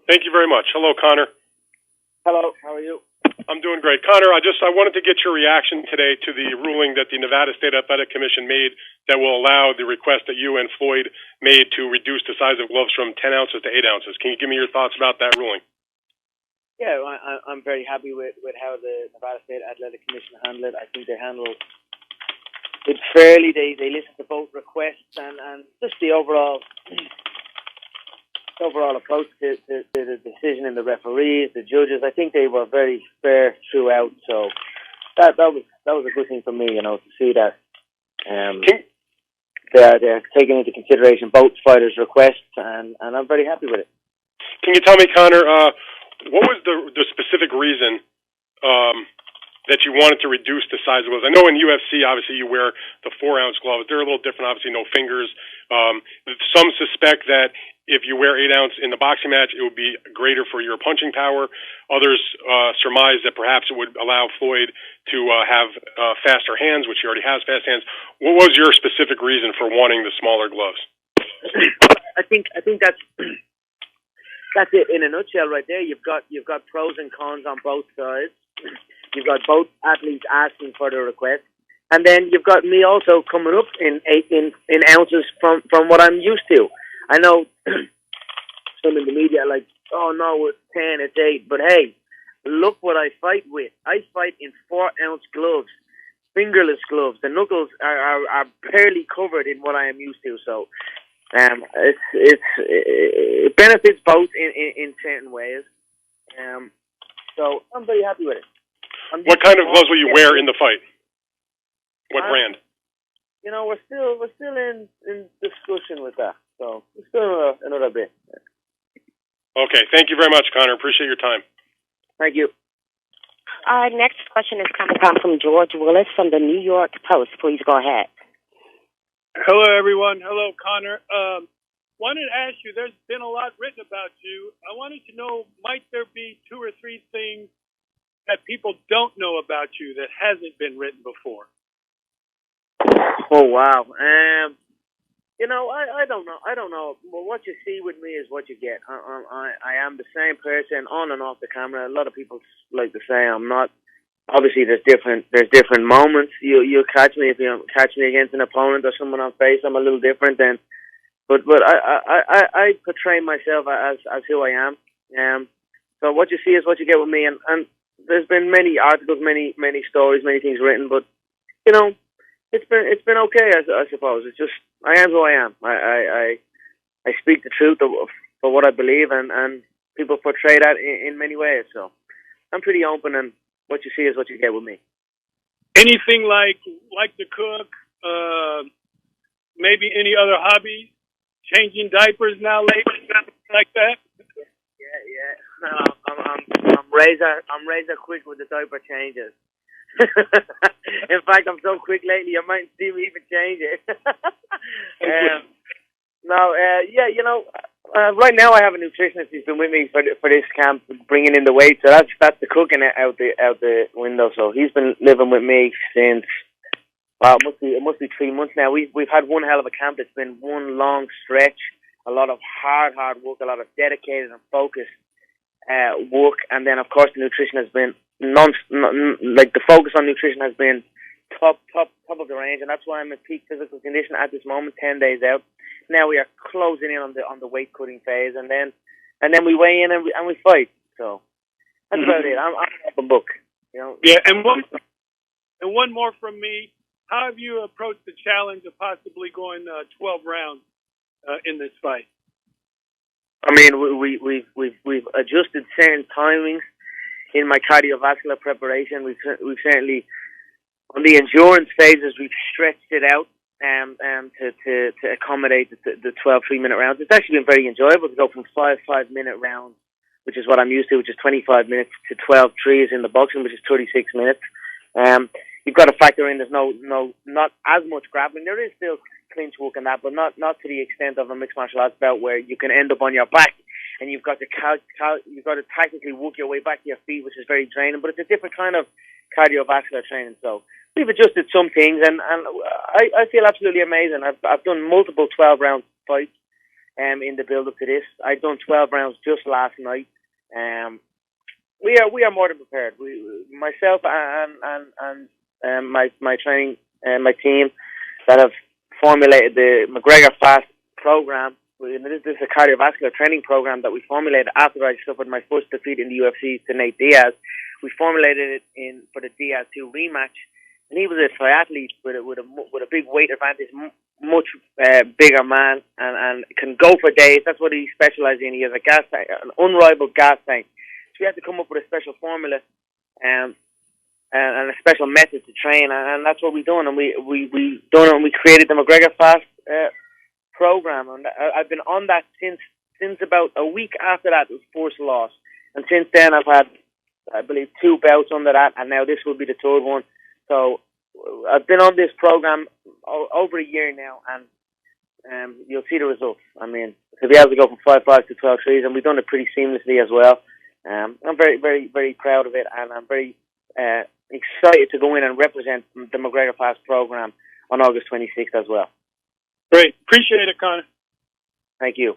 Thank you very much. Hello, Conor. Hello, how are you? I'm doing great. Conor, I wanted to get your reaction today to the ruling that the Nevada State Athletic Commission made that will allow the request that you and Floyd made to reduce the size of gloves from 10 ounces to 8 ounces. Can you give me your thoughts about that ruling? Yeah, I'm very happy with how the Nevada State Athletic Commission handled it. I think they handled it fairly. They listened to both requests and just the overall approach to the decision and the referees, the judges. I think they were very fair throughout. So that was a good thing for me, to see that they're taking into consideration both fighters' requests, and I'm very happy with it. Can you tell me, Conor, what was the specific reason that you wanted to reduce the size of gloves? I know in UFC, obviously, you wear the 4-ounce gloves. They're a little different, obviously, no fingers. Some suspect that if you wear 8 ounce in the boxing match, it would be greater for your punching power. Others surmise that perhaps it would allow Floyd to have faster hands, which he already has fast hands. What was your specific reason for wanting the smaller gloves? I think that's it in a nutshell right there. You've got pros and cons on both sides. You've got both athletes asking for the request, and then you've got me also coming up in ounces from what I'm used to. I know some in the media are like, oh no, it's 10, it's 8, but hey, look what I fight with. I fight in 4-ounce gloves, fingerless gloves. The knuckles are barely covered in what I am used to. So it benefits both in certain ways. So I'm very happy with it. What kind of gloves will you wear in the fight? What brand? We're still in discussion with that. So it's still another bit. Okay, thank you very much, Conor. Appreciate your time. Thank you. Our next question is coming from George Willis from the New York Post. Please go ahead. Hello, everyone. Hello, Conor. Wanted to ask you, there's been a lot written about you. I wanted to know, might there be 2 or 3 things that people don't know about you that hasn't been written before? Oh, wow. I don't know. Well, what you see with me is what you get. I am the same person on and off the camera. A lot of people like to say I'm not. Obviously, there's different moments. You'll catch me if you catch me against an opponent or someone on face. I'm a little different then. But I portray myself as who I am. So what you see is what you get with me. And there's been many articles, many stories, many things written. But it's been okay, I suppose. It's just I am who I am. I speak the truth for what I believe, and people portray that in many ways. So I'm pretty open, and what you see is what you get with me. Anything like to cook? Maybe any other hobbies? Changing diapers now lately, like that? Yeah. No, I'm razor quick with the diaper changes. In fact, I'm so quick lately, you might see me even change it. Right now I have a nutritionist who's been with me for this camp, bringing in the weight. So that's the cooking out the window. So he's been living with me since it must be 3 months now. We've had one hell of a camp. It's been one long stretch, a lot of hard work, a lot of dedicated and focused work, and then of course the nutrition has been the focus on nutrition has been top of the range, and that's why I'm in peak physical condition at this moment, 10 days out. Now we are closing in on the weight cutting phase, and then we weigh in and we fight. So that's about it. I'm an open book, Yeah, and one more from me. How have you approached the challenge of possibly going 12 rounds in this fight? I mean, we've adjusted certain timings in my cardiovascular preparation. We've certainly, on the endurance phases, we've stretched it out to accommodate the 12 3-minute rounds. It's actually been very enjoyable to go from 5 5-minute rounds, which is what I'm used to, which is 25 minutes, to 12 threes in the boxing, which is 36 minutes. You've got to factor in there's not as much grappling. There is still clinch work and that, but not to the extent of a mixed martial arts bout where you can end up on your back and you've got to you've got to tactically work your way back to your feet, which is very draining. But it's a different kind of cardiovascular training. So we've adjusted some things, and I feel absolutely amazing. I've done multiple 12-round fights. in the build-up to this. I'd done 12 rounds just last night. We are more than prepared. Myself and my training my team that have formulated the McGregor Fast program. This is a cardiovascular training program that we formulated after I suffered my first defeat in the UFC to Nate Diaz. We formulated it for the Diaz 2 rematch, and he was a triathlete with a big weight advantage, much bigger man, and can go for days. That's what he specializes in. He has a gas tank, an unrivaled gas tank. So we had to come up with a special formula and a special method to train, and that's what we've done. And we done it, and we created the McGregor Fast program, and I've been on that since about a week after that. It was first loss, and since then I've had, I believe, 2 bouts under that, and now this will be the 3rd one. So I've been on this program over a year now, and you'll see the results. I mean, to be able to go from 5-5 to 12-3s, and we've done it pretty seamlessly as well. I'm very, very, very proud of it, and I'm very excited to go in and represent the McGregor Fast program on August 26th as well. Great. Appreciate it, Conor. Thank you.